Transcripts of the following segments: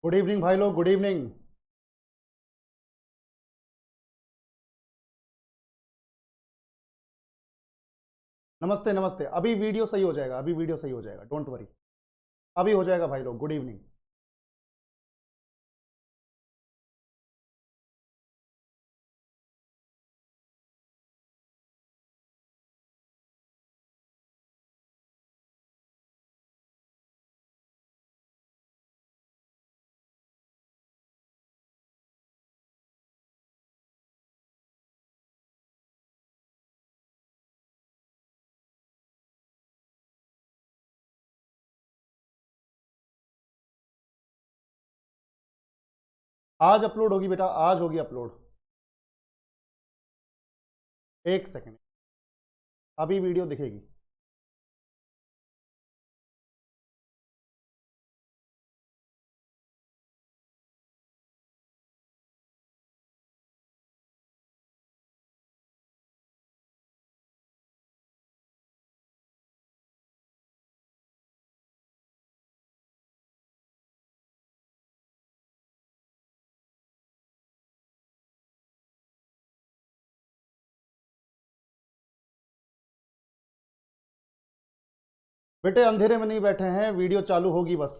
Good evening भाई लोग, good evening. नमस्ते नमस्ते। अभी वीडियो सही हो जाएगा, अभी वीडियो सही हो जाएगा, डोंट वरी। अभी हो जाएगा भाई लोग, गुड इवनिंग। आज अपलोड होगी बेटा, आज होगी अपलोड। एक सेकंड, अभी वीडियो दिखेगी। बेटे अंधेरे में नहीं बैठे हैं, वीडियो चालू होगी बस।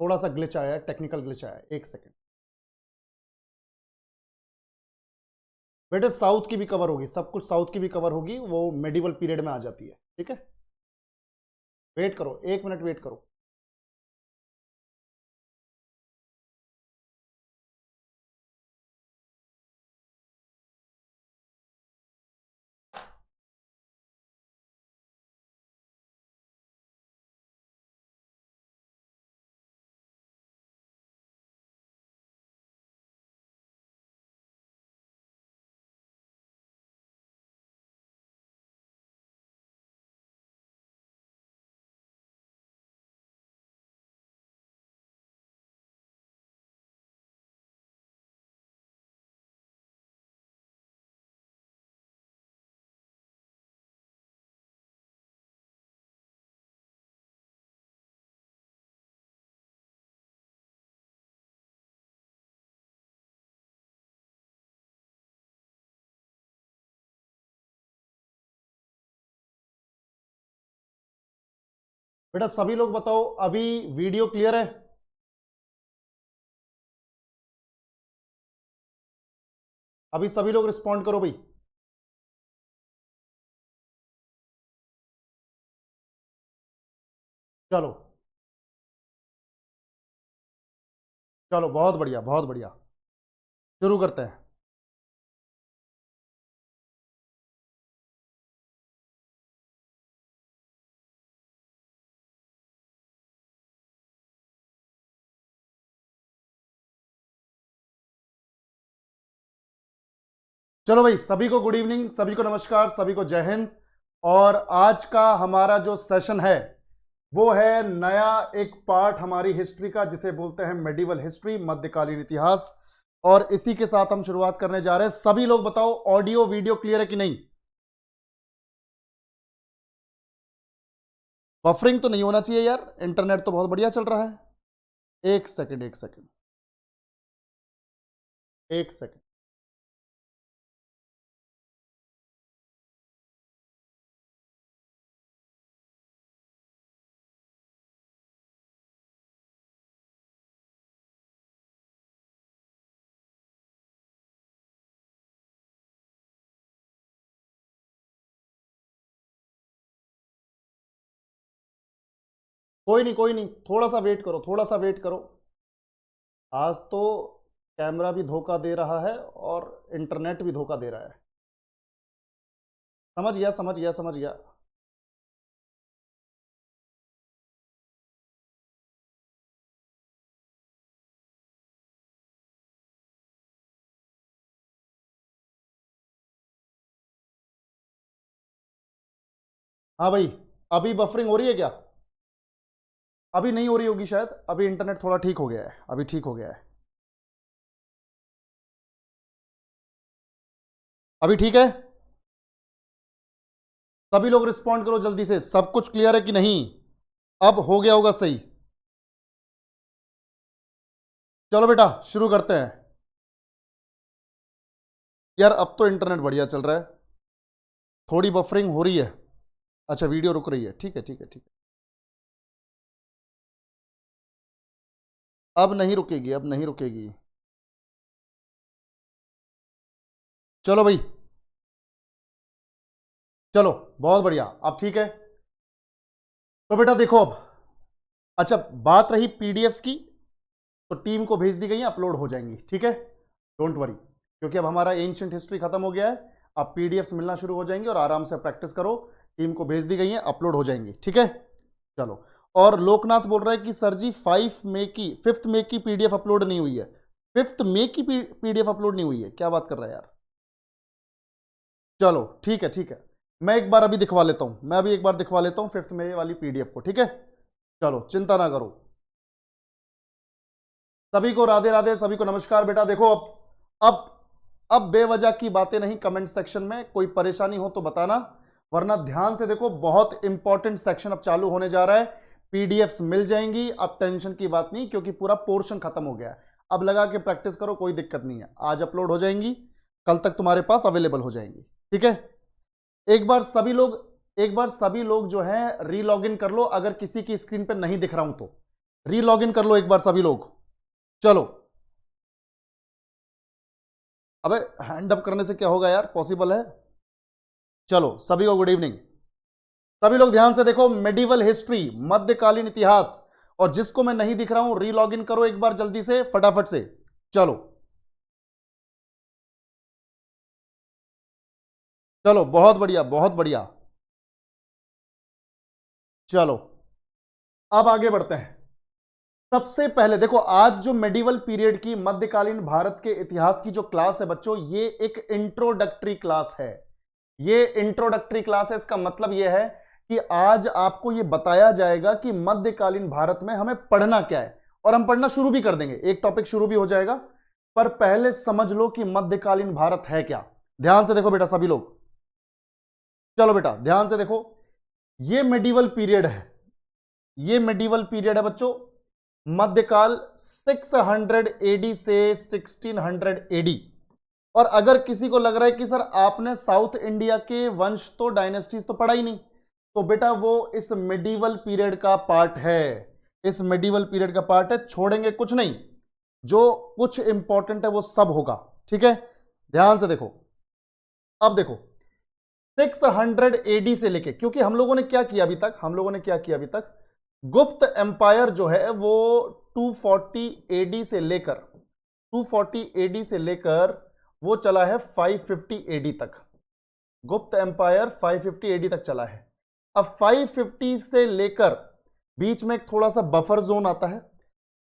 थोड़ा सा ग्लिच आया है, टेक्निकल ग्लिच आया है, एक सेकंड। बेटे साउथ की भी कवर होगी, सब कुछ साउथ की भी कवर होगी, वो मेडिवल पीरियड में आ जाती है, ठीक है। वेट करो, 1 मिनट वेट करो। बेटा सभी लोग बताओ, अभी वीडियो क्लियर है? अभी सभी लोग रिस्पॉन्ड करो भाई। चलो चलो, बहुत बढ़िया बहुत बढ़िया। शुरू करते हैं। चलो भाई, सभी को गुड इवनिंग, सभी को नमस्कार, सभी को जय हिंद। और आज का हमारा जो सेशन है वो है नया एक पार्ट हमारी हिस्ट्री का, जिसे बोलते हैं मेडिवल हिस्ट्री, मध्यकालीन इतिहास। और इसी के साथ हम शुरुआत करने जा रहे हैं। सभी लोग बताओ, ऑडियो वीडियो क्लियर है कि नहीं? बफरिंग तो नहीं होना चाहिए यार, इंटरनेट तो बहुत बढ़िया चल रहा है। एक सेकंड एक सेकंड एक सेकंड। कोई नहीं कोई नहीं, थोड़ा सा वेट करो, थोड़ा सा वेट करो। आज तो कैमरा भी धोखा दे रहा है और इंटरनेट भी धोखा दे रहा है। समझ गया समझ गया समझ गया। हाँ भाई, अभी बफरिंग हो रही है क्या? अभी नहीं हो रही होगी शायद, अभी इंटरनेट थोड़ा ठीक हो गया है, अभी ठीक हो गया है। अभी ठीक है। सभी लोग रिस्पॉन्ड करो जल्दी से, सब कुछ क्लियर है कि नहीं? अब हो गया होगा सही। चलो बेटा शुरू करते हैं। यार अब तो इंटरनेट बढ़िया चल रहा है, थोड़ी बफरिंग हो रही है। अच्छा वीडियो रुक रही है, ठीक है ठीक है ठीक है। अब नहीं रुकेगी, अब नहीं रुकेगी। चलो भाई, चलो बहुत बढ़िया, अब ठीक है। तो बेटा देखो अब, अच्छा बात रही पीडीएफ्स की, तो टीम को भेज दी गई है, अपलोड हो जाएंगी, ठीक है, डोंट वरी, क्योंकि अब हमारा एंशिएंट हिस्ट्री खत्म हो गया है। अब पीडीएफ्स मिलना शुरू हो जाएंगी और आराम से प्रैक्टिस करो। टीम को भेज दी गई है, अपलोड हो जाएंगी, ठीक है। चलो, और लोकनाथ बोल रहा है कि सर जी 5 मई की पीडीएफ अपलोड नहीं हुई है। 5 मई की पीडीएफ अपलोड नहीं हुई है, क्या बात कर रहा है यार। चलो ठीक है ठीक है, मैं एक बार अभी दिखवा लेता हूं, मैं अभी एक बार दिखवा लेता हूं 5 मई वाली पीडीएफ को, ठीक है। चलो चिंता ना करो। सभी को राधे राधे, सभी को नमस्कार। बेटा देखो अब अब बेवजह की बातें नहीं कमेंट सेक्शन में, कोई परेशानी हो तो बताना, वरना ध्यान से देखो, बहुत इंपॉर्टेंट सेक्शन अब चालू होने जा रहा है। पीडीएफ्स मिल जाएंगी, अब टेंशन की बात नहीं, क्योंकि पूरा पोर्शन खत्म हो गया है। अब लगा के प्रैक्टिस करो, कोई दिक्कत नहीं है। आज अपलोड हो जाएंगी, कल तक तुम्हारे पास अवेलेबल हो जाएंगी, ठीक है। एक बार सभी लोग जो है रीलॉग इन कर लो, अगर किसी की स्क्रीन पे नहीं दिख रहा हूं तो रीलॉग इन कर लो एक बार सभी लोग। चलो, अबे हैंड अप करने से क्या होगा यार, पॉसिबल है। चलो सभी को गुड इवनिंग। सभी लोग ध्यान से देखो, मेडिवल हिस्ट्री, मध्यकालीन इतिहास, और जिसको मैं नहीं दिख रहा हूं रीलॉग इन करो एक बार जल्दी से, फटाफट से। चलो चलो, बहुत बढ़िया बहुत बढ़िया। चलो अब आगे बढ़ते हैं। सबसे पहले देखो, आज जो मेडिवल पीरियड की, मध्यकालीन भारत के इतिहास की जो क्लास है बच्चों, ये एक इंट्रोडक्टरी क्लास है। ये इंट्रोडक्टरी क्लास है, इसका मतलब यह है कि आज आपको यह बताया जाएगा कि मध्यकालीन भारत में हमें पढ़ना क्या है, और हम पढ़ना शुरू भी कर देंगे, एक टॉपिक शुरू भी हो जाएगा। पर पहले समझ लो कि मध्यकालीन भारत है क्या। ध्यान से देखो बेटा सभी लोग, चलो बेटा ध्यान से देखो, ये मेडिवल पीरियड है, ये मेडिवल पीरियड है बच्चों, मध्यकाल 600 एडी से 1600 एडी। और अगर किसी को लग रहा है कि सर आपने साउथ इंडिया के वंश तो डायनेस्टीज तो पढ़ा ही नहीं, तो बेटा वो इस मेडिवल पीरियड का पार्ट है, इस मेडिवल पीरियड का पार्ट है, छोड़ेंगे कुछ नहीं, जो कुछ इंपॉर्टेंट है वो सब होगा, ठीक है। ध्यान से देखो, अब देखो 600 एडी से लेके, क्योंकि हम लोगों ने क्या किया अभी तक, हम लोगों ने क्या किया अभी तक, गुप्त एम्पायर जो है वो 240 एडी से लेकर 240 एडी से लेकर वो चला है 550 एडी तक। गुप्त एम्पायर 550 एडी तक चला है। अब 550 से लेकर बीच में एक थोड़ा सा बफर जोन आता है।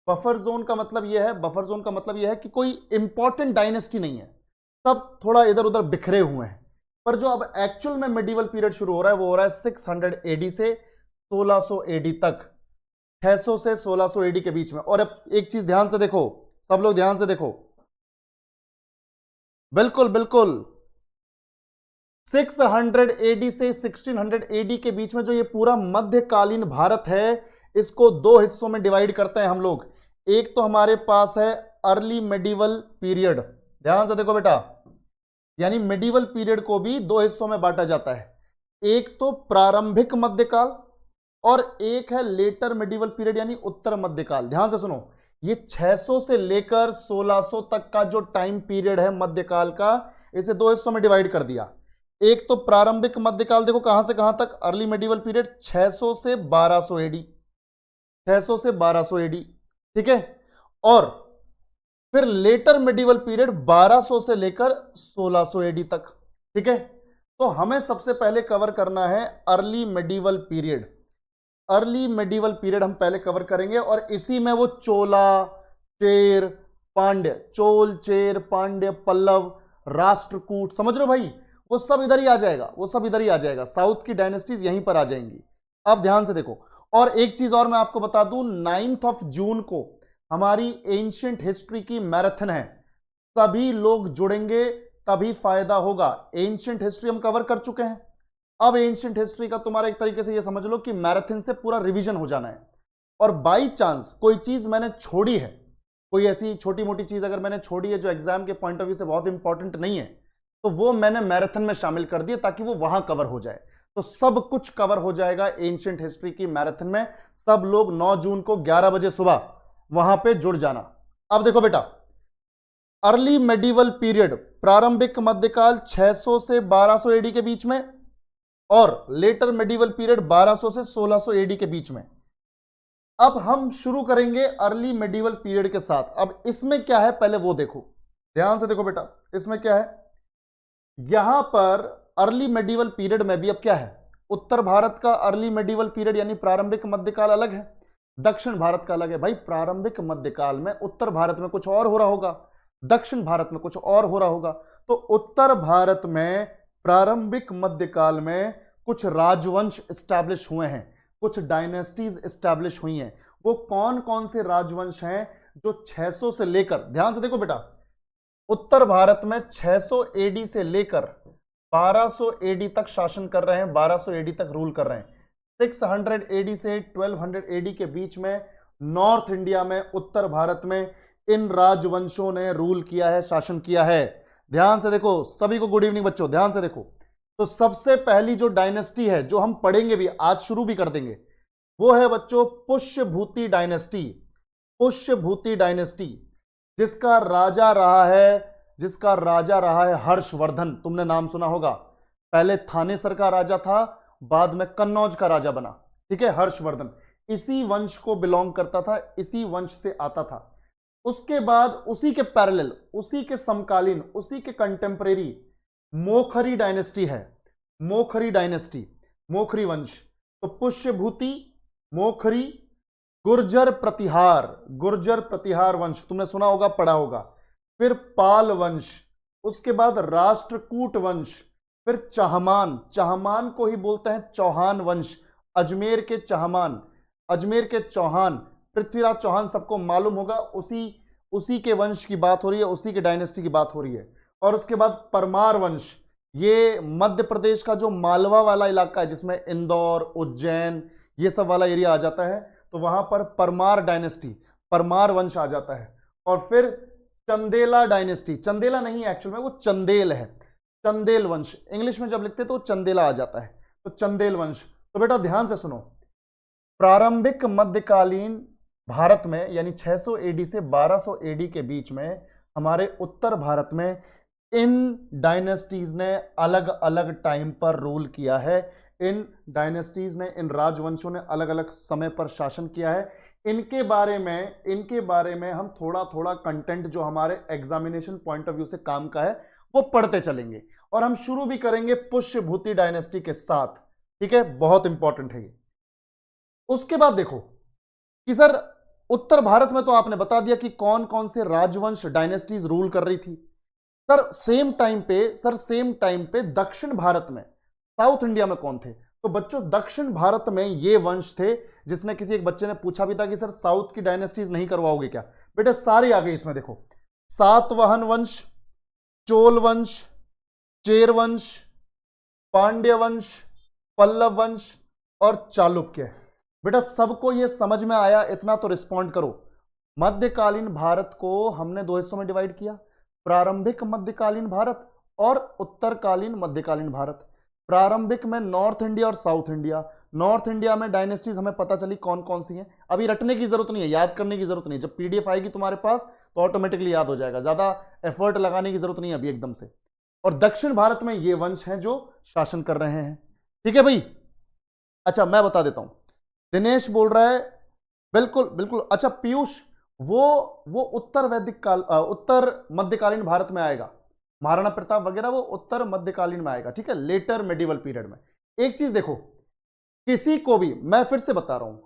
बफर जोन का मतलब यह है, बफर जोन का मतलब यह है कि कोई इंपॉर्टेंट डायनेस्टी नहीं है, सब थोड़ा इधर उधर बिखरे हुए हैं। पर जो अब एक्चुअल में मेडिवल पीरियड शुरू हो रहा है वो हो रहा है 600 एडी से 1600 एडी तक, 600 से 1600 एडी के बीच में। और अब एक चीज ध्यान से देखो, सब लोग ध्यान से देखो, बिल्कुल बिल्कुल 600 एडी से 1600 एडी के बीच में जो ये पूरा मध्यकालीन भारत है, इसको दो हिस्सों में डिवाइड करते हैं हम लोग। एक तो हमारे पास है अर्ली मेडिवल पीरियड, ध्यान से देखो बेटा, यानी मेडिवल पीरियड को भी दो हिस्सों में बांटा जाता है, एक तो प्रारंभिक मध्यकाल और एक है लेटर मेडिवल पीरियड यानी उत्तर मध्यकाल। ध्यान से सुनो, ये 600 से लेकर 1600 तक का जो टाइम पीरियड है मध्यकाल का, इसे दो हिस्सों में डिवाइड कर दिया। एक तो प्रारंभिक मध्यकाल, देखो कहां से कहां तक, अर्ली मेडिवल पीरियड 600 से 1200 एडी, 600 से 1200 एडी, ठीक है। और फिर लेटर मेडिवल पीरियड 1200 से लेकर 1600 एडी तक, ठीक है। तो हमें सबसे पहले कवर करना है early medieval period. Early medieval period हम पहले कवर करेंगे, और इसी में वो चोला, चेर, पांड्य, चोल, चेर, पांड्य, पल्लव, राष्ट्रकूट, समझ लो भाई, वो सब इधर ही आ जाएगा, वो सब इधर ही आ जाएगा, साउथ की डायनेस्टीज यहीं पर आ जाएंगी। अब ध्यान से देखो, और एक चीज और मैं आपको बता दूं, 9 जून को हमारी एंशिएंट हिस्ट्री की मैराथन है, सभी लोग जुड़ेंगे तभी फायदा होगा। एंशिएंट हिस्ट्री हम कवर कर चुके हैं, अब एंशिएंट हिस्ट्री का तुम्हारा एक तरीके से ये समझ लो कि मैराथन से पूरा रिवीजन हो जाना है। और बाई चांस कोई चीज मैंने छोड़ी है कोई ऐसी छोटी मोटी चीज अगर मैंने छोड़ी है जो एग्जाम के पॉइंट ऑफ व्यू से बहुत इंपॉर्टेंट नहीं है, तो वो मैंने मैराथन में शामिल कर दिया ताकि वो वहां कवर हो जाए। तो सब कुछ कवर हो जाएगा एंशिएंट हिस्ट्री की मैराथन में। सब लोग 9 जून को 11 बजे सुबह वहां पे जुड़ जाना। अब देखो बेटा, अर्ली मेडिवल पीरियड, प्रारंभिक मध्यकाल 600 से 1200 एडी के बीच में, और लेटर मेडिवल पीरियड 1200 से 1600 एडी के बीच में। अब हम शुरू करेंगे अर्ली मेडिवल पीरियड के साथ। अब इसमें क्या है पहले वो देखो, ध्यान से देखो बेटा, इसमें क्या है। यहां पर अर्ली मेडिवल पीरियड में भी अब क्या है, उत्तर भारत का अर्ली मेडिवल पीरियड यानी प्रारंभिक मध्यकाल अलग है, दक्षिण भारत का अलग है। भाई प्रारंभिक मध्यकाल में उत्तर भारत में कुछ और हो रहा होगा, दक्षिण भारत में कुछ और हो रहा होगा। तो उत्तर भारत में प्रारंभिक मध्यकाल में कुछ राजवंश एस्टैब्लिश हुए हैं, कुछ डायनेस्टीज एस्टैब्लिश हुई हैं। वो कौन कौन से राजवंश हैं जो 600 से लेकर, ध्यान से देखो बेटा, उत्तर भारत में 600 एडी से लेकर 1200 एडी तक शासन कर रहे हैं, 1200 एडी तक रूल कर रहे हैं। 600 एडी से 1200 एडी के बीच में नॉर्थ इंडिया में, उत्तर भारत में इन राजवंशों ने रूल किया है, शासन किया है। ध्यान से देखो, सभी को गुड इवनिंग बच्चों, ध्यान से देखो। तो सबसे पहली जो डायनेस्टी है जो हम पढ़ेंगे भी, आज शुरू भी कर देंगे, वो है बच्चों पुष्यभूति डायनेस्टी। पुष्यभूति डायनेस्टी जिसका राजा रहा है हर्षवर्धन। तुमने नाम सुना होगा, पहले थानेसर का राजा था, बाद में कन्नौज का राजा बना, ठीक है, हर्षवर्धन। इसी वंश को बिलोंग करता था, इसी वंश से आता था। उसके बाद उसी के पैरेलल, उसी के समकालीन, उसी के कंटेम्परेरी मोखरी डायनेस्टी है, मोखरी डायनेस्टी, मोखरी वंश। तो पुष्यभूति, मोखरी, गुर्जर प्रतिहार वंश तुमने सुना होगा, पढ़ा होगा। फिर पाल वंश, उसके बाद राष्ट्रकूट वंश, फिर चहमान को ही बोलते हैं चौहान वंश, अजमेर के चौहान, पृथ्वीराज चौहान सबको मालूम होगा, उसी के वंश की बात हो रही है, उसी के डायनेस्टी की बात हो रही है। और उसके बाद परमार वंश, ये मध्य प्रदेश का जो मालवा वाला इलाका है जिसमें इंदौर, उज्जैन ये सब वाला एरिया आ जाता है, तो वहां पर परमार डायनेस्टी, परमार वंश आ जाता है। और फिर चंदेला डायनेस्टी, चंदेला नहीं एक्चुअल में वो चंदेल है, चंदेल वंश, इंग्लिश में जब लिखते तो चंदेला आ जाता है, तो चंदेल वंश। तो बेटा ध्यान से सुनो, प्रारंभिक मध्यकालीन भारत में यानी 600 एडी से 1200 एडी के बीच में हमारे उत्तर भारत में इन डायनेस्टीज ने अलग अलग टाइम पर रूल किया है। इन डायनेस्टीज ने, इन राजवंशों ने अलग अलग समय पर शासन किया है। इनके बारे में हम थोड़ा थोड़ा कंटेंट जो हमारे एग्जामिनेशन पॉइंट ऑफ व्यू से काम का है वो पढ़ते चलेंगे। और हम शुरू भी करेंगे पुष्यभूति डायनेस्टी के साथ, ठीक है, बहुत इंपॉर्टेंट है ये। उसके बाद देखो कि सर उत्तर भारत में तो आपने बता दिया कि कौन कौन से राजवंश डायनेस्टीज रूल कर रही थी। सर सेम टाइम पे दक्षिण भारत में, साउथ इंडिया में कौन थे? तो बच्चों दक्षिण भारत में ये वंश थे, जिसने किसी एक बच्चे ने पूछा भी था कि सर साउथ की डायनेस्टीज नहीं करवाओगे क्या? बेटे सारे आ गए इसमें, देखो सातवाहन वंश, चोल वंश, चेर वंश, पांड्य वंश, पल्लव वंश और चालुक्य। बेटा सबको ये समझ में आया? इतना तो रिस्पॉन्ड करो। मध्यकालीन भारत को हमने दो हिस्सों में डिवाइड किया, प्रारंभिक मध्यकालीन भारत और उत्तरकालीन मध्यकालीन भारत। प्रारंभिक में नॉर्थ इंडिया और साउथ इंडिया। नॉर्थ इंडिया में डायनेस्टीज हमें पता चली कौन कौन सी हैं, अभी रटने की जरूरत नहीं है, याद करने की जरूरत नहीं है। जब पीडीएफ आएगी तुम्हारे पास तो ऑटोमेटिकली याद हो जाएगा, ज्यादा एफर्ट लगाने की जरूरत नहीं है अभी एकदम से। और दक्षिण भारत में ये वंश हैं जो शासन कर रहे हैं, ठीक है भाई। अच्छा मैं बता देता हूं, दिनेश बोल रहा है बिल्कुल बिल्कुल। अच्छा पीयूष, वो उत्तर वैदिक काल, उत्तर मध्यकालीन भारत में आएगा, महाराणा प्रताप वगैरह वो उत्तर मध्यकालीन में आएगा, ठीक है, लेटर मेडिवल पीरियड में। एक चीज देखो, किसी को भी मैं फिर से बता रहा हूं,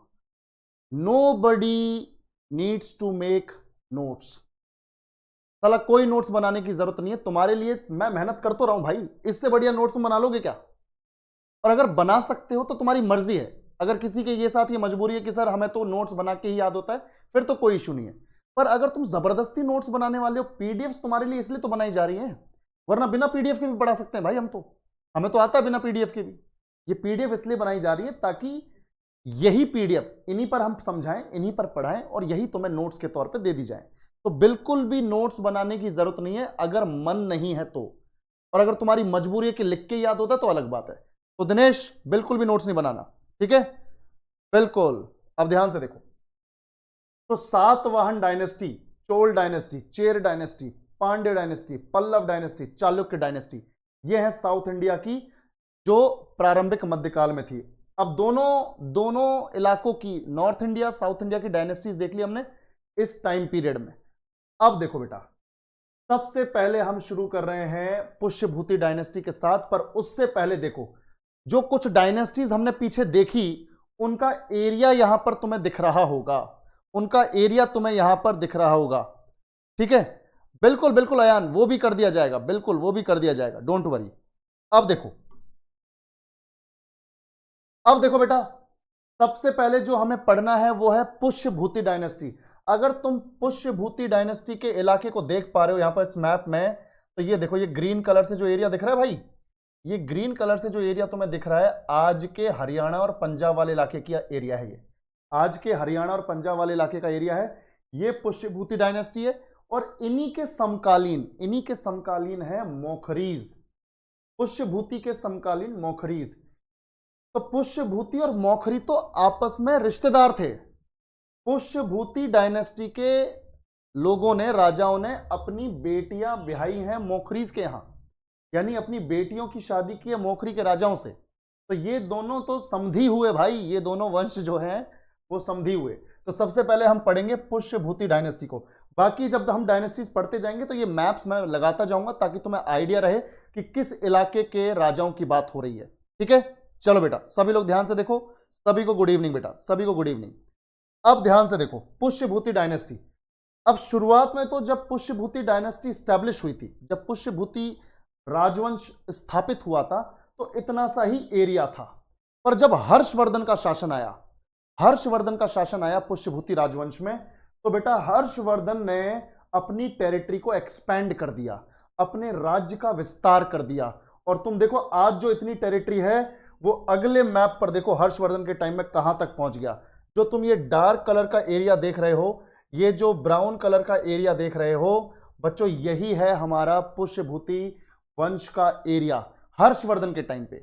nobody needs to make notes. साला कोई नोट्स बनाने की जरूरत नहीं है तुम्हारे लिए, मैं मेहनत कर तो रहा हूं भाई, इससे बढ़िया नोट्स तुम बना लोगे क्या? और अगर बना सकते हो तो तुम्हारी मर्जी है। अगर किसी के ये साथ ये मजबूरी है कि सर हमें तो नोट्स बना के ही याद होता है, फिर तो कोई इशू नहीं है। पर अगर तुम जबरदस्ती नोट्स बनाने वाले हो, पीडीएफ तुम्हारे लिए इसलिए तो बनाई जा रही है, वरना बिना पीडीएफ के भी पढ़ा सकते हैं भाई हम तो, हमें तो आता है बिना पीडीएफ के भी। ये पीडीएफ इसलिए बनाई जा रही है ताकि यही पीडीएफ इन्हीं पर हम समझाएं, इन्हीं पर पढ़ाएं और यही तुम्हें नोट्स के तौर पे दे दी जाए। तो बिल्कुल भी नोट्स बनाने की जरूरत नहीं है अगर मन नहीं है तो, और अगर तुम्हारी मजबूरी है कि लिख के याद होता है तो अलग बात है। तो दिनेश बिल्कुल भी नोट्स नहीं बनाना, ठीक है, बिल्कुल। अब ध्यान से देखो, तो Satavahana dynasty, Chola dynasty, Chera dynasty, Pandya dynasty, Pallava dynasty, Chalukya dynasty, ये है साउथ इंडिया की जो प्रारंभिक मध्यकाल में थी। अब दोनों दोनों इलाकों की, नॉर्थ इंडिया साउथ इंडिया की डायनेस्टीज देख ली हमने इस टाइम पीरियड में। अब देखो बेटा, सबसे पहले हम शुरू कर रहे हैं पुष्यभूति डायनेस्टी के साथ, पर उससे पहले देखो जो कुछ डायनेस्टीज हमने पीछे देखी उनका एरिया यहां पर तुम्हें दिख रहा होगा, उनका एरिया तुम्हें यहां पर दिख रहा होगा, ठीक है, बिल्कुल बिल्कुल अयान, वो भी कर दिया जाएगा, बिल्कुल वो भी कर दिया जाएगा, डोंट वरी। अब देखो, अब देखो बेटा, सबसे पहले जो हमें पढ़ना है वो है पुष्यभूति डायनेस्टी। अगर तुम पुष्यभूति डायनेस्टी के इलाके को देख पा रहे हो यहां पर इस मैप में, तो ये देखो, ये ग्रीन कलर से जो एरिया दिख रहा है भाई, ये ग्रीन कलर से जो एरिया तुम्हें दिख रहा है आज के हरियाणा और पंजाब वाले इलाके की एरिया है, ये आज के हरियाणा और पंजाब वाले इलाके का एरिया है, ये पुष्यभूति डायनेस्टी है। और इन्हीं के समकालीन है मोखरीज, पुष्यभूति के समकालीन मोखरीज। तो पुष्यभूति और मोखरी तो आपस में रिश्तेदार थे। पुष्यभूति डायनेस्टी के लोगों ने, राजाओं ने अपनी बेटियां ब्याही हैं मोखरीज के यहां, यानी अपनी बेटियों की शादी की है मोखरी के राजाओं से। तो ये दोनों तो समधी हुए भाई, ये दोनों वंश जो हैं वो समधी हुए। तो सबसे पहले हम पढ़ेंगे पुष्यभूति डायनेस्टी को, बाकी जब हम डायनेस्टीज पढ़ते जाएंगे तो ये मैप्स मैं लगाता जाऊंगा ताकि तुम्हें आइडिया रहे कि किस इलाके के राजाओं की बात हो रही है, ठीक है। चलो बेटा सभी लोग ध्यान से देखो, सभी को गुड इवनिंग बेटा, सभी को गुड इवनिंग। अब ध्यान से देखो पुष्यभूति डायनेस्टी। अब शुरुआत में तो जब पुष्यभूति डायनेस्टी स्टैब्लिश हुई थी, जब पुष्यभूति राजवंश स्थापित हुआ था तो इतना सा ही एरिया था, पर जब हर्षवर्धन का शासन आया पुष्यभूति राजवंश में, तो बेटा हर्षवर्धन ने अपनी टेरिटरी को एक्सपेंड कर दिया, अपने राज्य का विस्तार कर दिया। और तुम देखो आज जो इतनी टेरिटरी है वो अगले मैप पर देखो हर्षवर्धन के टाइम में कहां तक पहुंच गया। जो तुम ये डार्क कलर का एरिया देख रहे हो, ये जो ब्राउन कलर का एरिया देख रहे हो बच्चों, यही है हमारा पुष्यभूति वंश का एरिया हर्षवर्धन के टाइम पे।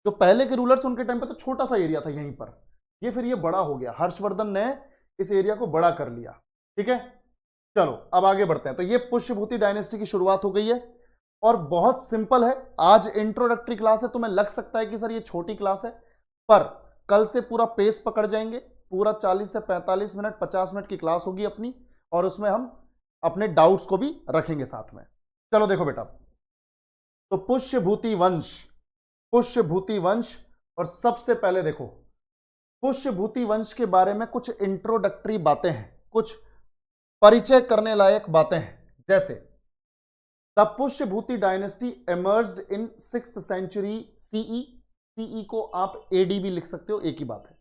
जो पहले के रूलर्स उनके टाइम पे तो छोटा सा एरिया था यहीं पर, ये फिर ये बड़ा हो गया, हर्षवर्धन ने इस एरिया को बड़ा कर लिया, ठीक है। चलो अब आगे बढ़ते हैं। तो ये पुष्यभूति डायनेस्टी की शुरुआत हो गई है और बहुत सिंपल है। आज इंट्रोडक्टरी क्लास है, तुम्हें लग सकता है कि सर ये छोटी क्लास है, पर कल से पूरा पेस पकड़ जाएंगे, पूरा 40 से 45 मिनट 50 मिनट की क्लास होगी अपनी, और उसमें हम अपने डाउट्स को भी रखेंगे साथ में। चलो देखो बेटा, तो पुष्यभूति वंश, और सबसे पहले देखो पुष्यभूति वंश के बारे में कुछ इंट्रोडक्टरी बातें हैं, कुछ परिचय करने लायक बातें हैं। जैसे the Pushyabhuti dynasty emerged in 6th century CE, CE को आप AD भी लिख सकते हो, एक ही बात है,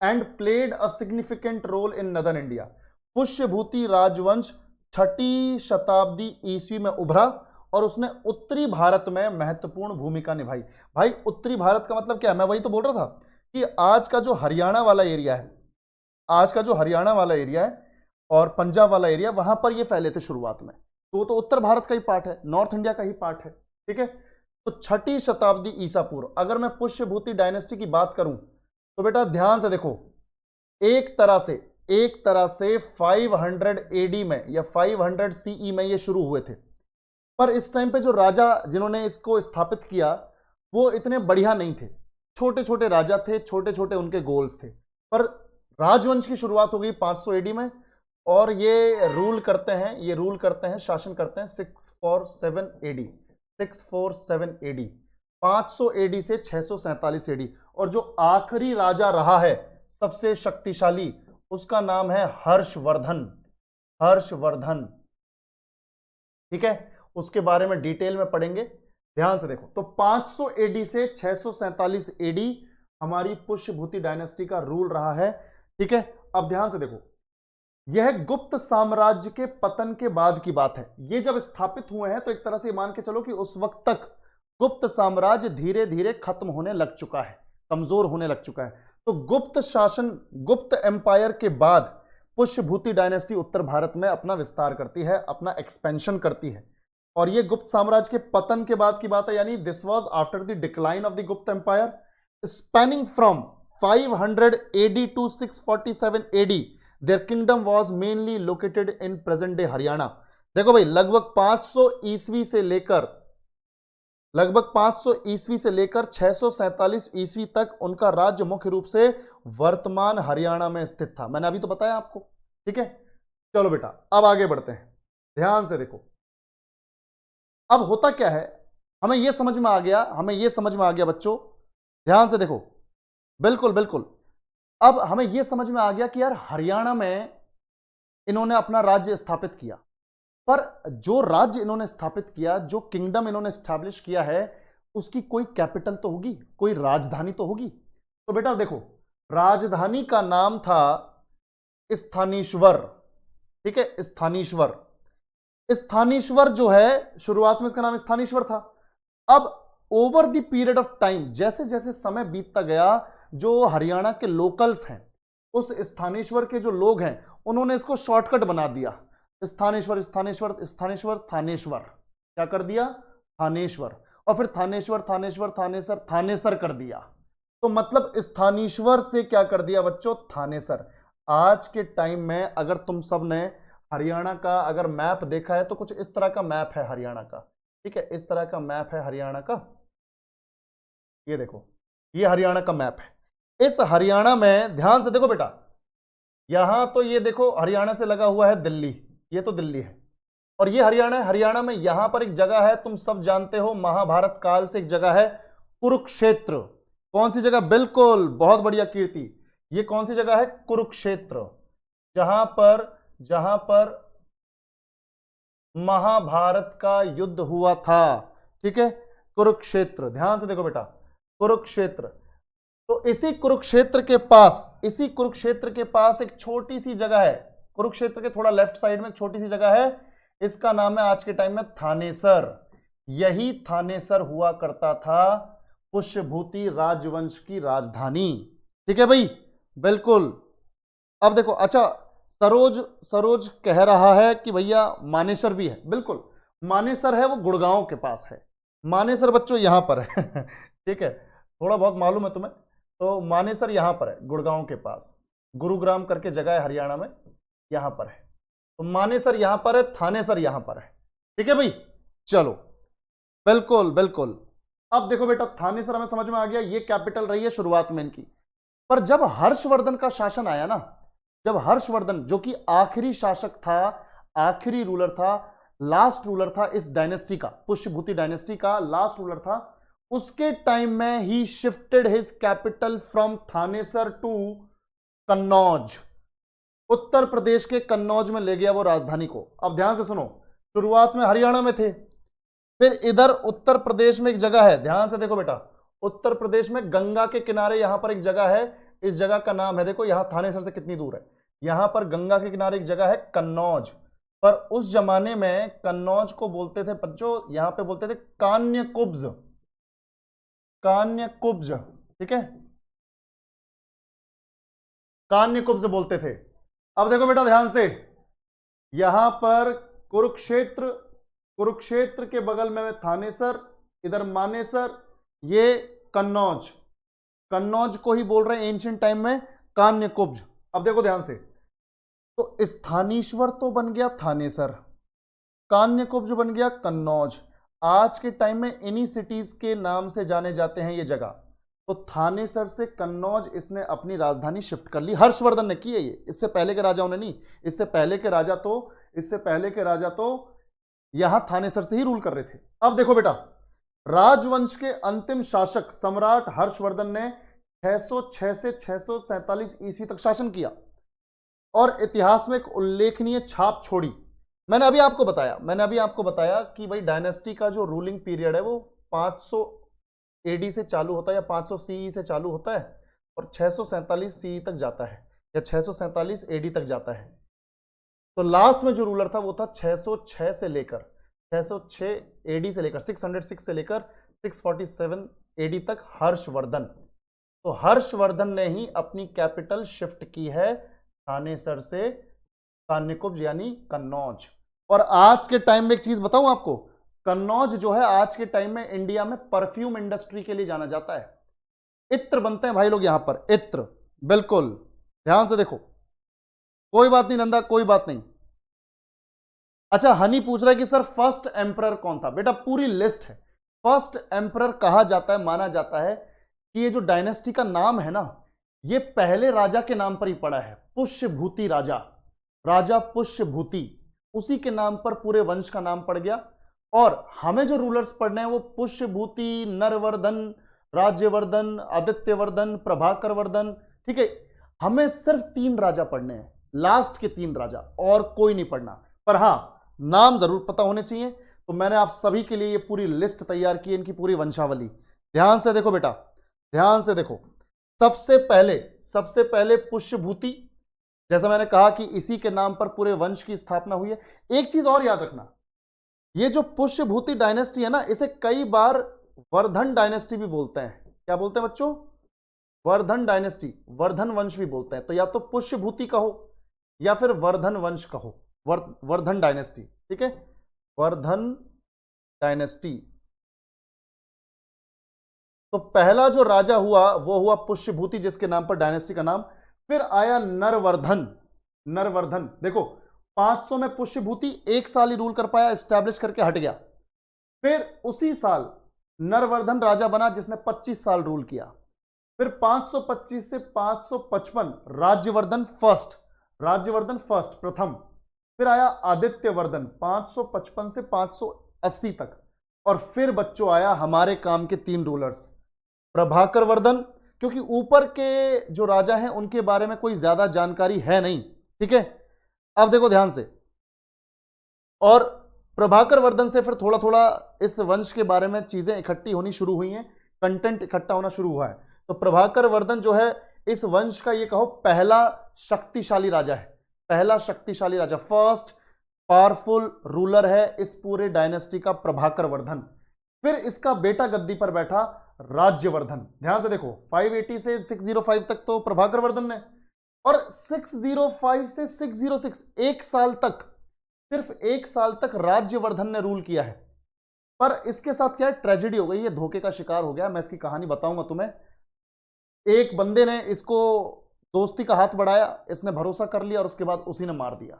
and played a significant role in northern India. Pushyabhuti राजवंश 6ठी शताब्दी ईस्वी में उभरा और उसने उत्तरी भारत में महत्वपूर्ण भूमिका निभाई। भाई उत्तरी भारत का मतलब क्या है, मैं वही तो बोल रहा था कि आज का जो हरियाणा वाला एरिया है, और पंजाब वाला एरिया, वहां पर ये फैले थे शुरुआत में, तो उत्तर भारत का ही पार्ट है, नॉर्थ इंडिया का ही पार्ट है, ठीक है। तो 6ठी शताब्दी ईसा पूर्व अगर मैं पुष्यभूति डायनेस्टी की बात करूं तो बेटा ध्यान से देखो, एक तरह से 500 AD में या 500 CE में ये शुरू हुए थे। पर इस टाइम पे जो राजा जिन्होंने इसको स्थापित किया वो इतने बढ़िया नहीं थे, छोटे छोटे राजा थे, छोटे छोटे उनके गोल्स थे। पर राजवंश की शुरुआत हो गई 500 AD में, और ये रूल करते हैं, शासन करते हैं 647 AD, 500 AD से 647 AD। और जो आखिरी राजा रहा है सबसे शक्तिशाली, उसका नाम है हर्षवर्धन, ठीक है, उसके बारे में डिटेल में पढ़ेंगे, ध्यान से देखो। तो 500 AD से 647 AD हमारी पुष्यभूति डायनेस्टी का रूल रहा है, ठीक है। अब ध्यान से देखो, यह गुप्त साम्राज्य के पतन के बाद की बात है। ये जब स्थापित हुए हैं तो एक तरह से मान के चलो कि उस वक्त तक गुप्त साम्राज्य धीरे धीरे खत्म होने लग चुका है, कमजोर होने लग चुका है। तो गुप्त शासन, गुप्त एम्पायर के बाद पुष्यभूति डायनेस्टी उत्तर भारत में अपना विस्तार करती है, अपना एक्सपेंशन करती है। और ये गुप्त साम्राज्य के पतन के बाद की बात है, यानी this was after the decline of the Gupta empire spanning from 500 AD to 647 AD। Their kingdom was mainly located in present day Haryana. देखो भाई, लगभग 500 ईस्वी से लेकर 647 ईस्वी तक उनका राज्य मुख्य रूप से वर्तमान हरियाणा में स्थित था। मैंने अभी तो बताया आपको, ठीक है। चलो बेटा, अब आगे बढ़ते हैं, ध्यान से देखो। अब होता क्या है, हमें यह समझ में आ गया बच्चों, ध्यान से देखो, बिल्कुल बिल्कुल। अब हमें यह समझ में आ गया कि यार हरियाणा में इन्होंने अपना राज्य स्थापित किया, पर जो राज्य इन्होंने स्थापित किया, जो किंगडम इन्होंने स्टैब्लिश किया है, उसकी कोई कैपिटल तो होगी, कोई राजधानी तो होगी। तो बेटा देखो, राजधानी का नाम था स्थानीश्वर, ठीक है, स्थानीश्वर। स्थानीश्वर जो है, शुरुआत में इसका नाम स्थानीश्वर था। अब over the period of time, जैसे जैसे समय बीतता गया, जो हरियाणा के लोकल्स हैं, उस स्थानीश्वर के जो लोग हैं, उन्होंने इसको शॉर्टकट बना दिया, स्थानेश्वर स्थानेश्वर स्थानेश्वर थानेश्वर। क्या कर दिया? थानेश्वर। और फिर थानेश्वर थानेश्वर थानेसर थानेसर कर दिया। तो मतलब स्थानीश्वर से क्या कर दिया बच्चों? थानेसर। आज के टाइम में अगर तुम सब ने हरियाणा का अगर मैप देखा है तो कुछ इस तरह का मैप है हरियाणा का, ठीक है, इस तरह का मैप है हरियाणा का। ये देखो, ये हरियाणा का मैप है। इस हरियाणा में ध्यान से देखो बेटा, यहां तो ये देखो हरियाणा से लगा हुआ है दिल्ली, ये तो दिल्ली है, और ये हरियाणा है। हरियाणा में यहां पर एक जगह है, तुम सब जानते हो, महाभारत काल से एक जगह है कुरुक्षेत्र। कौन सी जगह? बिल्कुल, बहुत बढ़िया कीर्ति, ये कौन सी जगह है? कुरुक्षेत्र, जहां पर महाभारत का युद्ध हुआ था, ठीक है, कुरुक्षेत्र। ध्यान से देखो बेटा, कुरुक्षेत्र। तो इसी कुरुक्षेत्र के पास एक छोटी सी जगह है, कुरुक्षेत्र के थोड़ा लेफ्ट साइड में एक छोटी सी जगह है, इसका नाम है आज के टाइम में थानेसर। यही थानेसर हुआ करता था पुष्यभूति राजवंश की राजधानी, ठीक है भाई, बिल्कुल। अब देखो, अच्छा, सरोज कह रहा है कि भैया मानेसर भी है। बिल्कुल, मानेसर है, वो गुड़गांव के पास है। मानेसर बच्चों यहां पर है ठीक है, थोड़ा बहुत मालूम है तुम्हें, तो मानेसर यहां पर है, गुड़गांव के पास, गुरुग्राम करके जगह है हरियाणा में, यहां पर है। तो मानेसर यहां पर है, थानेसर यहां पर है, ठीक है भाई। चलो, बिल्कुल बिल्कुल। अब देखो बेटा, थानेसर हमें समझ में आ गया, ये कैपिटल रही है शुरुआत में इनकी। पर जब हर्षवर्धन का शासन आया ना, जब हर्षवर्धन जो कि आखिरी शासक था, आखिरी रूलर था, लास्ट रूलर था इस डायनेस्टी का, पुष्यभूति डायनेस्टी का लास्ट रूलर था, उसके टाइम में ही shifted his capital from Thanesar to Kannauj. Uttar Pradesh के कन्नौज में ले गया वो राजधानी को। अब ध्यान से सुनो, शुरुआत में हरियाणा में थे, फिर इधर उत्तर प्रदेश में एक जगह है, ध्यान से देखो बेटा, उत्तर प्रदेश में गंगा के किनारे यहां पर एक जगह है, इस जगह का नाम है, देखो यहां थानेसर से कितनी दूर है, यहां पर गंगा के किनारे एक जगह है कन्नौज। पर उस जमाने में कन्नौज को बोलते थे बच्चों, यहां पे बोलते थे कान्यकुब्ज, कान्यकुब्ज, ठीक है, कान्यकुब्ज बोलते थे। अब देखो बेटा ध्यान से, यहां पर कुरुक्षेत्र के बगल में थानेसर, इधर मानेसर, ये कन्नौज, कन्नौज को ही बोल रहे हैं एंशिएंट टाइम में कान्यकुब्ज। अब देखो ध्यान से, तो स्थानीश्वर तो बन गया थानेसर, कान्यकुब्ज बन गया कन्नौज। आज के टाइम में इन्हीं सिटीज के नाम से जाने जाते हैं ये जगह। तो थानेसर से कन्नौज इसने अपनी राजधानी शिफ्ट कर ली, हर्षवर्धन ने की है ये, इससे पहले के राजाओं ने नहीं। इससे पहले के राजा तो यहां थानेसर से ही रूल कर रहे थे। अब देखो बेटा, राजवंश के अंतिम शासक सम्राट हर्षवर्धन ने 606 से 647 ईस्वी तक शासन किया और इतिहास में एक उल्लेखनीय छाप छोड़ी। मैंने अभी आपको बताया कि भाई डायनेस्टी का जो रूलिंग पीरियड है वो 500 एडी से चालू होता है या 500 सीई से चालू होता है और 647 सीई तक जाता है या 647 एडी तक जाता है। तो लास्ट में जो रूलर था वो था 606 से लेकर 606 एडी से लेकर 606 से लेकर 647 एडी तक हर्षवर्धन। तो हर्षवर्धन ने ही अपनी कैपिटल शिफ्ट की है थानेसर से कान्यकुब्ज यानी कन्नौज। और आज के टाइम में एक चीज बताऊं आपको, कन्नौज जो है आज के टाइम में इंडिया में परफ्यूम इंडस्ट्री के लिए जाना जाता है। इत्र बनते हैं भाई लोग यहां पर, इत्र। बिल्कुल ध्यान से देखो, कोई बात नहीं नंदा, कोई बात नहीं। अच्छा, हनी पूछ रहा है कि सर फर्स्ट एम्परर कौन था। बेटा पूरी लिस्ट है। फर्स्ट एम्परर कहा जाता है, माना जाता है कि ये जो डायनेस्टी का नाम है ना, ये पहले राजा के नाम पर ही पड़ा है, पुष्यभूति राजा। राजा पुष्यभूति, उसी के नाम पर पूरे वंश का नाम पड़ गया। और हमें जो रूलर्स पढ़ने हैं वो पुष्यभूति, नरवर्धन, राज्यवर्धन, आदित्यवर्धन, प्रभाकर वर्धन। ठीक है, हमें सिर्फ 3 राजा पढ़ने हैं, लास्ट के 3 राजा, और कोई नहीं पढ़ना। पर हां, नाम जरूर पता होने चाहिए। तो मैंने आप सभी के लिए ये पूरी लिस्ट तैयार की, इनकी पूरी वंशावली। ध्यान से देखो बेटा, ध्यान से देखो। सबसे पहले पुष्यभूति, जैसा मैंने कहा कि इसी के नाम पर पूरे वंश की स्थापना हुई है। एक चीज और याद रखना, ये जो पुष्यभूति डायनेस्टी है ना, इसे कई बार वर्धन डायनेस्टी भी बोलते हैं। क्या बोलते हैं बच्चों? वर्धन डायनेस्टी, वर्धन वंश भी बोलते हैं। तो या तो पुष्यभूति कहो या फिर वर्धन वंश कहो, वर्धन डायनेस्टी। ठीक है, वर्धन डायनेस्टी। तो पहला जो राजा हुआ वो हुआ पुष्यभूति, जिसके नाम पर डायनेस्टी का नाम। फिर आया नरवर्धन। नरवर्धन देखो, 500 में पुष्यभूति 1 साल ही रूल कर पाया, एस्टैब्लिश करके हट गया। फिर उसी साल नरवर्धन राजा बना, जिसने 25 साल रूल किया। फिर 525 से 555 राज्यवर्धन फर्स्ट, राज्यवर्धन फर्स्ट प्रथम। फिर आया आदित्यवर्धन 555 से 580 तक। और फिर बच्चों आया हमारे काम के 3 रूलर्स, प्रभाकर वर्धन, क्योंकि ऊपर के जो राजा हैं उनके बारे में कोई ज्यादा जानकारी है नहीं। ठीक है, अब देखो ध्यान से। और प्रभाकर वर्धन से फिर थोड़ा थोड़ा इस वंश के बारे में चीजें इकट्ठी होनी शुरू हुई हैं, कंटेंट इकट्ठा होना शुरू हुआ है। तो प्रभाकर वर्धन जो है इस वंश का ये कहो पहला शक्तिशाली राजा है, पहला शक्तिशाली राजा, फर्स्ट पावरफुल रूलर है इस पूरे डायनेस्टी का प्रभाकर वर्धन। फिर इसका बेटा गद्दी पर बैठा राज्यवर्धन। ध्यान से देखो, 580 से 605 तक तो प्रभाकर वर्धन ने, और 605 से 606 1 साल तक, सिर्फ 1 साल तक राज्यवर्धन ने रूल किया है। पर इसके साथ क्या है, ट्रेजेडी हो गई, ये धोखे का शिकार हो गया। मैं इसकी कहानी बताऊंगा तुम्हें। एक बंदे ने इसको दोस्ती का हाथ बढ़ाया, इसने भरोसा कर लिया और उसके बाद उसी ने मार दिया।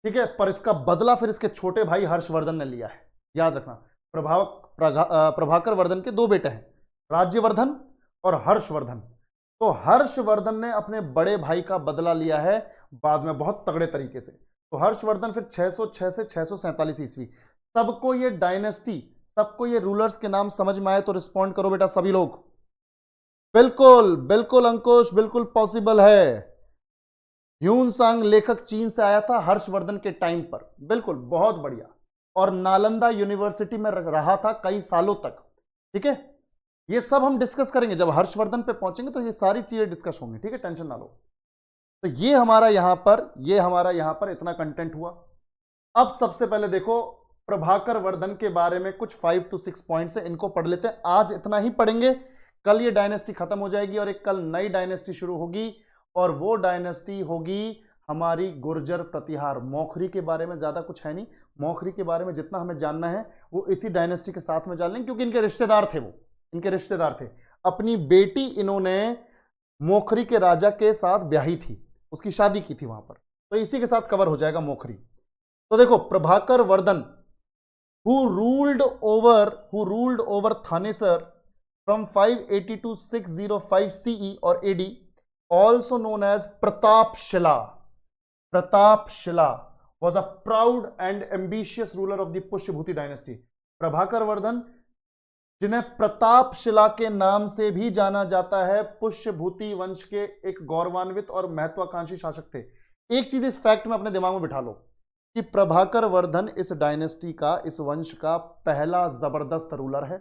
ठीक है, पर इसका बदला फिर इसके छोटे भाई हर्षवर्धन ने लिया है। याद रखना, प्रभाकर वर्धन के 2 बेटे हैं, राज्यवर्धन और हर्षवर्धन। तो हर्षवर्धन ने अपने बड़े भाई का बदला लिया है बाद में बहुत तगड़े तरीके से। तो हर्षवर्धन फिर 606 से 647 ईस्वी। सबको ये डायनेस्टी, सबको ये रूलर्स के नाम समझ में आए तो रिस्पॉन्ड करो बेटा सभी लोग। बिल्कुल बिल्कुल अंकुश, बिल्कुल पॉसिबल है। ह्यूनसांग लेखक चीन से आया था हर्षवर्धन के टाइम पर, बिल्कुल बहुत बढ़िया। और नालंदा यूनिवर्सिटी में रहा था कई सालों तक। ठीक है, ये सब हम डिस्कस करेंगे जब हर्षवर्धन पे पहुंचेंगे, तो ये सारी चीजें डिस्कस होंगी। ठीक है, टेंशन ना लो। तो ये हमारा यहां पर इतना कंटेंट हुआ। अब सबसे पहले देखो, प्रभाकर वर्धन के बारे में कुछ 5 to 6 पॉइंट्स है, इनको पढ़ लेते हैं। आज इतना ही पढ़ेंगे, कल ये डायनेस्टी खत्म हो जाएगी और एक कल नई डायनेस्टी शुरू होगी, और वो डायनेस्टी होगी हमारी गुर्जर प्रतिहार। मौखरी के बारे में ज्यादा कुछ है नहीं, मौखरी के बारे में जितना हमें जानना है वो इसी डायनेस्टी के साथ में जान लेंगे, क्योंकि इनके रिश्तेदार थे, वो इनके रिश्तेदार थे। अपनी बेटी इन्होंने मौखरी के राजा के साथ ब्याही थी, उसकी शादी की थी वहां पर, तो इसी के साथ कवर हो जाएगा मौखरी। तो देखो, Prabhakar Vardhan who ruled over Thanesar from 580 to 605 CE or AD, also known as Pratapshila. Pratapshila was a proud and ambitious ruler of the Pushyabhuti dynasty. Prabhakar Vardhan, जिन्हें प्रतापशिला के नाम से भी जाना जाता है, पुष्यभूति वंश के एक गौरवान्वित और महत्वाकांक्षी शासक थे। एक चीज इस फैक्ट में अपने दिमाग में बिठा लो कि प्रभाकर वर्धन इस डायनेस्टी का, इस वंश का पहला जबरदस्त रूलर है,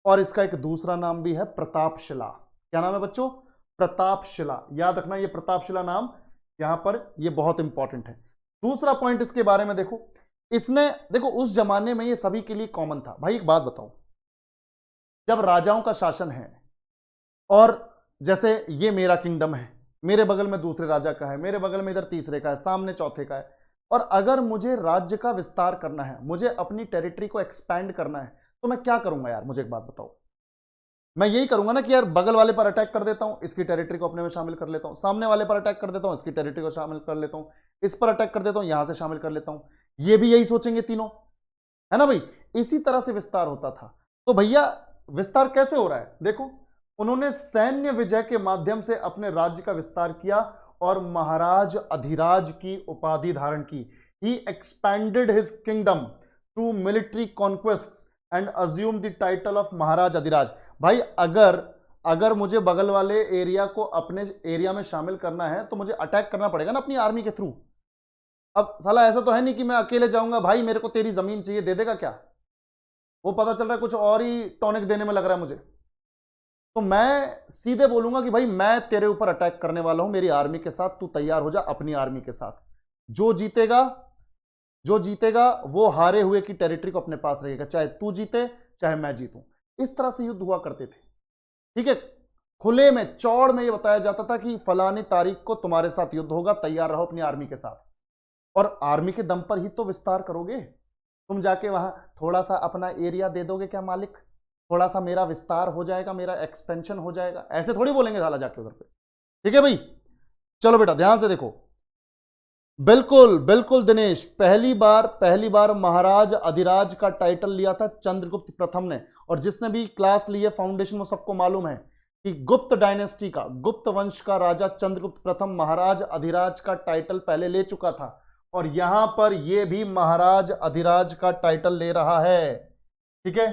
और इसका एक दूसरा नाम भी है प्रतापशिला। क्या नाम है बच्चों? प्रतापशिला। याद रखना, ये प्रतापशिला नाम यहां पर ये बहुत इंपॉर्टेंट है। दूसरा पॉइंट इसके बारे में देखो, इसने देखो उस जमाने में ये सभी के लिए कॉमन था। भाई एक बात बताओ, जब राजाओं का शासन है और जैसे ये मेरा किंगडम है, मेरे बगल में दूसरे राजा का है, मेरे बगल में इधर तीसरे का है, सामने चौथे का है। और अगर मुझे राज्य का विस्तार करना है, मुझे अपनी टेरिटरी को एक्सपैंड करना है, तो मैं क्या करूंगा यार, मुझे एक बात बताओ। मैं यही करूंगा ना कि यार बगल वाले पर अटैक कर देता हूं, इसकी टेरिटरी को अपने में शामिल कर लेता हूं, सामने वाले पर अटैक कर देता हूं, इसकी टेरिटरी को शामिल कर लेता हूं, इस पर अटैक कर देता हूं, यहां से शामिल कर लेता हूं। ये भी यही सोचेंगे तीनों, है ना भाई। इसी तरह से विस्तार होता था। तो भैया विस्तार कैसे हो रहा है, देखो, उन्होंने सैन्य विजय के माध्यम से अपने राज्य का विस्तार किया और महाराज अधिराज की उपाधि धारण की। He expanded his kingdom through military conquest and assume the title of Maharaj Adhiraj. भाई अगर मुझे बगल वाले एरिया को अपने एरिया में शामिल करना है तो मुझे अटैक करना पड़ेगा ना अपनी आर्मी के थ्रू। अब साला ऐसा तो है नहीं कि मैं अकेले जाऊंगा, भाई मेरे को तेरी जमीन चाहिए, दे देगा क्या? वो पता चल रहा है कुछ और ही टॉनिक देने में लग रहा है मुझे। तो मैं सीधे बोलूंगा कि भाई मैं तेरे ऊपर अटैक करने वाला हूं मेरी आर्मी के साथ, तू तैयार हो जा अपनी आर्मी के साथ। जो जीतेगा वो हारे हुए की टेरिटरी को अपने पास रखेगा, चाहे तू जीते चाहे मैं जीतूं। इस तरह से युद्ध हुआ करते थे, ठीक है। खुले में चौड़ में ये बताया जाता था कि फलानी तारीख को तुम्हारे साथ युद्ध होगा, तैयार रहो अपनी आर्मी के साथ। और आर्मी के दम पर ही तो विस्तार करोगे। तुम जाके वहां थोड़ा सा अपना एरिया दे दोगे क्या मालिक, थोड़ा सा मेरा विस्तार हो जाएगा, मेरा एक्सपेंशन हो जाएगा, ऐसे थोड़ी बोलेंगे साला जाके उधर पे। ठीक है भाई, चलो बेटा ध्यान से देखो। बिल्कुल बिल्कुल दिनेश, पहली बार महाराज अधिराज का टाइटल लिया था चंद्रगुप्त प्रथम ने। और जिसने भी क्लास ली है फाउंडेशन में सबको मालूम है कि गुप्त डायनेस्टी का, गुप्त वंश का राजा चंद्रगुप्त प्रथम महाराज अधिराज का टाइटल पहले ले चुका था। और यहां पर यह भी महाराज अधिराज का टाइटल ले रहा है, ठीक है।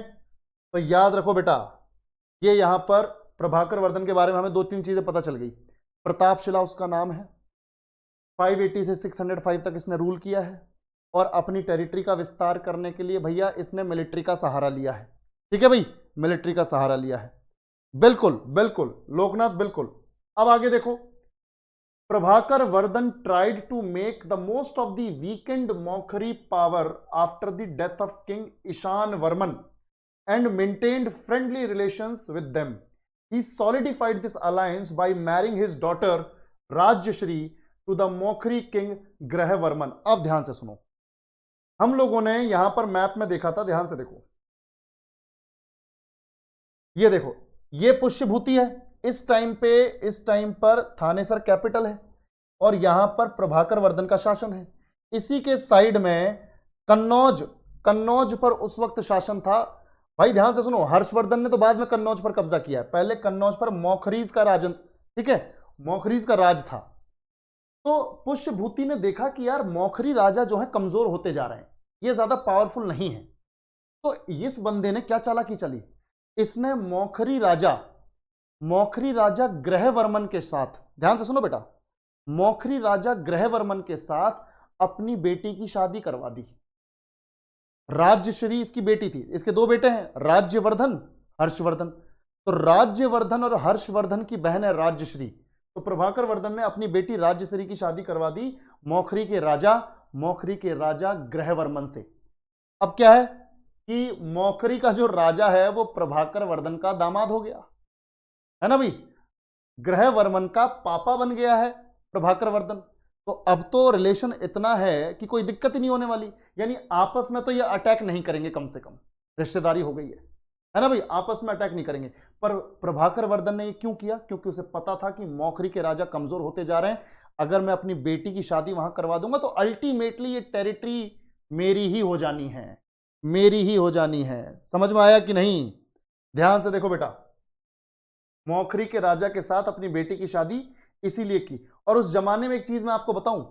तो याद रखो बेटा, ये यहां पर प्रभाकर वर्धन के बारे में हमें 2-3 चीजें पता चल गई। प्रतापशिला उसका नाम है, 580 से 605 तक इसने रूल किया है। और अपनी टेरिटरी का विस्तार करने के लिए भैया इसने मिलिट्री का सहारा लिया है, ठीक है भाई, मिलिट्री का सहारा लिया है। बिल्कुल बिल्कुल लोकनाथ, बिल्कुल। अब आगे देखो, Prabhakar Vardhan tried to make the most of the weakened Maukhari power after the death of king Ishan Varman and maintained friendly relations with them. He solidified this alliance by marrying his daughter Rajyashri to the Mokhri king Grahavarman. अब ध्यान से सुनो, हम लोगों ने यहां पर map में देखा था, ध्यान से देखो, ये देखो, ये पुष्यभूति है। इस टाइम पर थानेसर कैपिटल है और यहां पर प्रभाकर वर्धन का शासन है। इसी के साइड में कन्नौज पर उस वक्त शासन था। भाई ध्यान से सुनो, हर्षवर्धन ने तो बाद में कन्नौज पर कब्जा किया है, पहले कन्नौज पर मौखरीज का राजन, ठीक है, मौखरीज का राज था। तो पुष्यभूति ने देखा कि यार मौखरी राजा जो है कमजोर होते जा रहे हैं, ये ज्यादा पावरफुल नहीं है। तो इस बंदे ने क्या चालाकी चली, इसने मौखरी राजा ग्रहवर्मन के साथ, ध्यान से सुनो बेटा, मौखरी राजा ग्रहवर्मन के साथ अपनी बेटी की शादी करवा दी। राज्यश्री इसकी बेटी थी, इसके 2 बेटे हैं, राज्यवर्धन, हर्षवर्धन। तो राज्यवर्धन और हर्षवर्धन की बहन है राज्यश्री। तो प्रभाकर वर्धन ने अपनी बेटी राज्यश्री की शादी करवा दी मौखरी के राजा ग्रहवर्मन से। अब क्या है कि मौखरी का जो राजा है वो प्रभाकर वर्धन का दामाद हो गया, है ना भाई, ग्रहवर्मन का पापा बन गया है प्रभाकर वर्धन। तो अब तो रिलेशन इतना है कि कोई दिक्कत ही नहीं होने वाली, यानी आपस में तो ये अटैक नहीं करेंगे, कम से कम रिश्तेदारी हो गई है ना भाई, आपस में अटैक नहीं करेंगे। पर प्रभाकर वर्धन ने ये क्यों किया, क्योंकि उसे पता था कि मौखरी के राजा कमजोर होते जा रहे हैं, अगर मैं अपनी बेटी की शादी वहां करवा दूंगा तो अल्टीमेटली ये टेरिटरी मेरी ही हो जानी है। समझ में आया कि नहीं? ध्यान से देखो बेटा, मौखरी के राजा के साथ अपनी बेटी की शादी इसीलिए की। और उस जमाने में एक चीज मैं आपको बताऊं,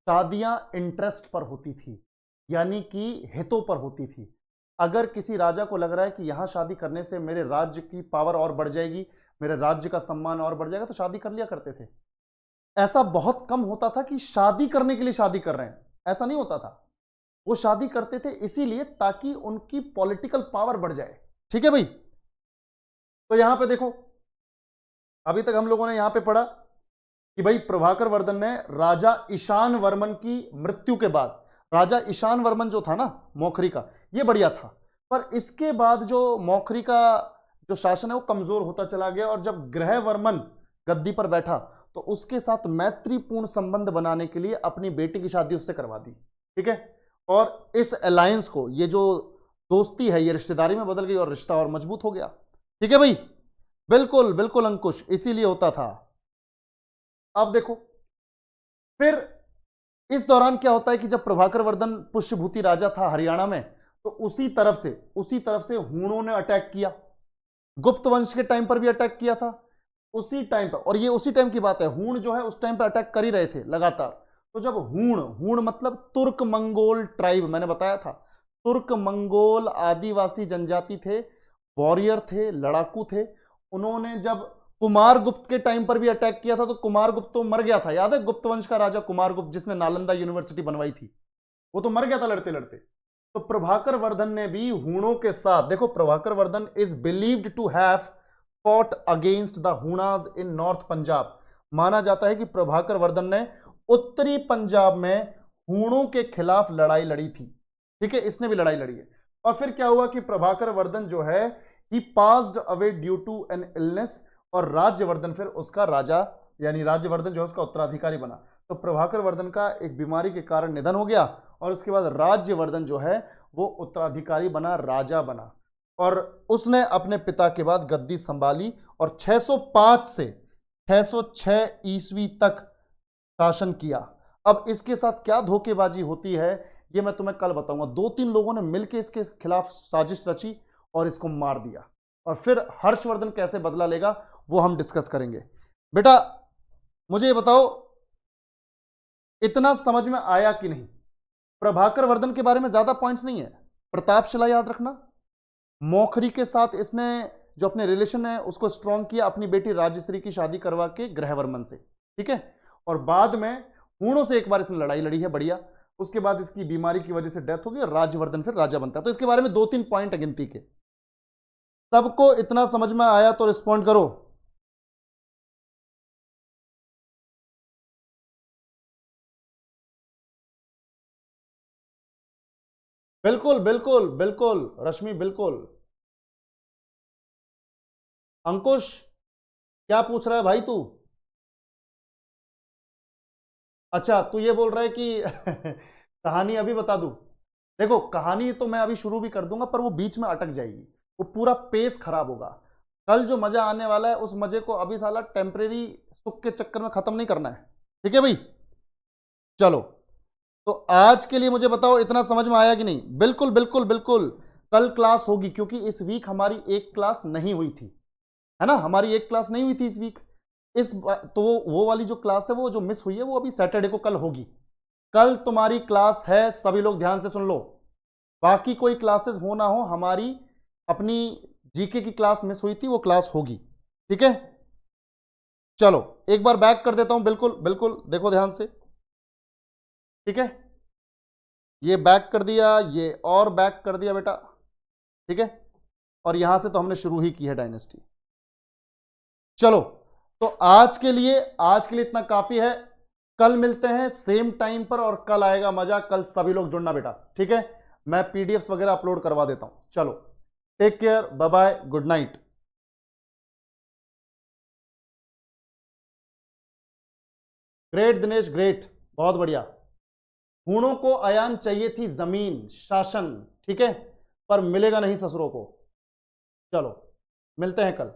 शादियां इंटरेस्ट पर होती थी, यानी कि हितों पर होती थी। अगर किसी राजा को लग रहा है कि यहां शादी करने से मेरे राज्य की पावर और बढ़ जाएगी, मेरे राज्य का सम्मान और बढ़ जाएगा, तो शादी कर लिया करते थे। ऐसा बहुत कम होता था कि शादी करने के लिए शादी कर रहे हैं, ऐसा नहीं होता था। वो शादी करते थे इसीलिए ताकि उनकी पॉलिटिकल पावर बढ़ जाए, ठीक है भाई। तो यहां पे देखो, अभी तक हम लोगों ने यहां पे पढ़ा कि भाई प्रभाकर वर्धन ने राजा ईशान वर्मन की मृत्यु के बाद, राजा ईशान वर्मन जो था ना मौखरी का, ये बढ़िया था, पर इसके बाद जो मौखरी का जो शासन है वो कमजोर होता चला गया। और जब ग्रहवर्मन गद्दी पर बैठा तो उसके साथ मैत्रीपूर्ण संबंध बनाने के लिए अपनी बेटी की शादी उससे करवा दी। ठीक है, और इस अलायंस को, ये जो दोस्ती है, ये रिश्तेदारी में बदल गई और रिश्ता और मजबूत हो गया। ठीक है भाई, बिल्कुल बिल्कुल अंकुश, इसीलिए होता था। अब देखो, फिर इस दौरान क्या होता है कि जब प्रभाकर वर्धन पुष्यभूति राजा था हरियाणा में, तो उसी तरफ से हूणों ने अटैक किया। गुप्त वंश के टाइम पर भी अटैक किया था उसी टाइम पर, और ये उसी टाइम की बात है, हूण जो है उस टाइम पर अटैक कर ही रहे थे लगातार। तो जब हूण, हूण मतलब तुर्क मंगोल ट्राइब, मैंने बताया था, तुर्क मंगोल आदिवासी जनजाति थे, वॉरियर थे, लड़ाकू थे। उन्होंने जब कुमारगुप्त के टाइम पर भी अटैक किया था, तो कुमारगुप्त तो मर गया था, याद है, गुप्त वंश का राजा कुमारगुप्त जिसने नालंदा यूनिवर्सिटी बनवाई थी, वो तो मर गया था लड़ते लड़ते। तो प्रभाकर वर्धन ने भी हूणों के साथ, देखो Prabhakar Vardhan is believed to have fought against the Hunas in north Punjab. माना जाता है कि प्रभाकर वर्धन ने उत्तरी पंजाब में हूणों के खिलाफ लड़ाई लड़ी थी। ठीक है, इसने भी लड़ाई लड़ी है। और फिर क्या हुआ कि प्रभाकर वर्धन जो है, he passed away due to an illness, और राज्यवर्धन फिर उसका राजा, यानी राज्यवर्धन जो है उसका उत्तराधिकारी बना। तो प्रभाकर वर्धन का एक बीमारी के कारण निधन हो गया, और उसके बाद राज्यवर्धन जो है वो उत्तराधिकारी बना, राजा बना, और उसने अपने पिता के बाद गद्दी संभाली, और 605 से 606 ईस्वी तक शासन किया। अब इसके साथ क्या धोखेबाजी होती है ये मैं तुम्हें कल बताऊंगा। 2-3 लोगों ने मिलकर इसके खिलाफ साजिश रची और इसको मार दिया, और फिर हर्षवर्धन कैसे बदला लेगा वो हम डिस्कस करेंगे। बेटा मुझे ये बताओ, इतना समझ में आया कि नहीं? प्रभाकर वर्धन के बारे में ज्यादा पॉइंट्स नहीं है। प्रतापशिला याद रखना, मौखरी के साथ इसने जो अपने रिलेशन है उसको स्ट्रॉन्ग किया, अपनी बेटी राजश्री की शादी करवा के ग्रहवर्मन से। ठीक है, और बाद में हूणों से एक बार इसने लड़ाई लड़ी है, बढ़िया। उसके बाद इसकी बीमारी की वजह से डेथ हो गई और राज्यवर्धन फिर राजा बनता है। तो इसके बारे में 2-3 पॉइंट है गिनती के। सबको इतना समझ में आया तो रिस्पॉन्ड करो। बिल्कुल बिल्कुल बिल्कुल रश्मि, बिल्कुल। अंकुश क्या पूछ रहा है भाई तू? अच्छा, तू ये बोल रहा है कि कहानी अभी बता दूं? देखो कहानी तो मैं अभी शुरू भी कर दूंगा, पर वो बीच में अटक जाएगी, वो पूरा पेस खराब होगा। कल जो मजा आने वाला है उस मजे को अभी साला टेम्परेरी सुख के चक्कर में खत्म नहीं करना है। ठीक है भाई, चलो। तो आज के लिए मुझे बताओ इतना समझ में आया कि नहीं? बिल्कुल बिल्कुल बिल्कुल, कल क्लास होगी, क्योंकि इस वीक हमारी एक क्लास नहीं हुई थी, है ना, हमारी एक क्लास नहीं हुई थी इस वीक। तो वो वाली जो क्लास है वो जो मिस हुई है वो अभी सैटरडे को कल होगी। कल तुम्हारी क्लास है, सभी लोग ध्यान से सुन लो। बाकी कोई क्लासेस हो ना हो, हमारी अपनी जीके की क्लास मिस हुई थी, वो क्लास होगी। ठीक है, चलो एक बार बैक कर देता हूं, बिल्कुल बिल्कुल देखो ध्यान से। ठीक है, ये बैक कर दिया, ये और बैक कर दिया बेटा। ठीक है, और यहां से तो हमने शुरू ही की है डायनेस्टी। चलो, तो आज के लिए इतना काफी है। कल मिलते हैं सेम टाइम पर, और कल आएगा मजा। कल सभी लोग जुड़ना बेटा, ठीक है? मैं पीडीएफ्स वगैरह अपलोड करवा देता हूं। चलो, take care, bye bye, good night. Great Dinesh, great, बहुत बढ़िया। हूणों को अयान चाहिए थी जमीन, शासन, ठीक है, पर मिलेगा नहीं ससुरों को। चलो, मिलते हैं कल।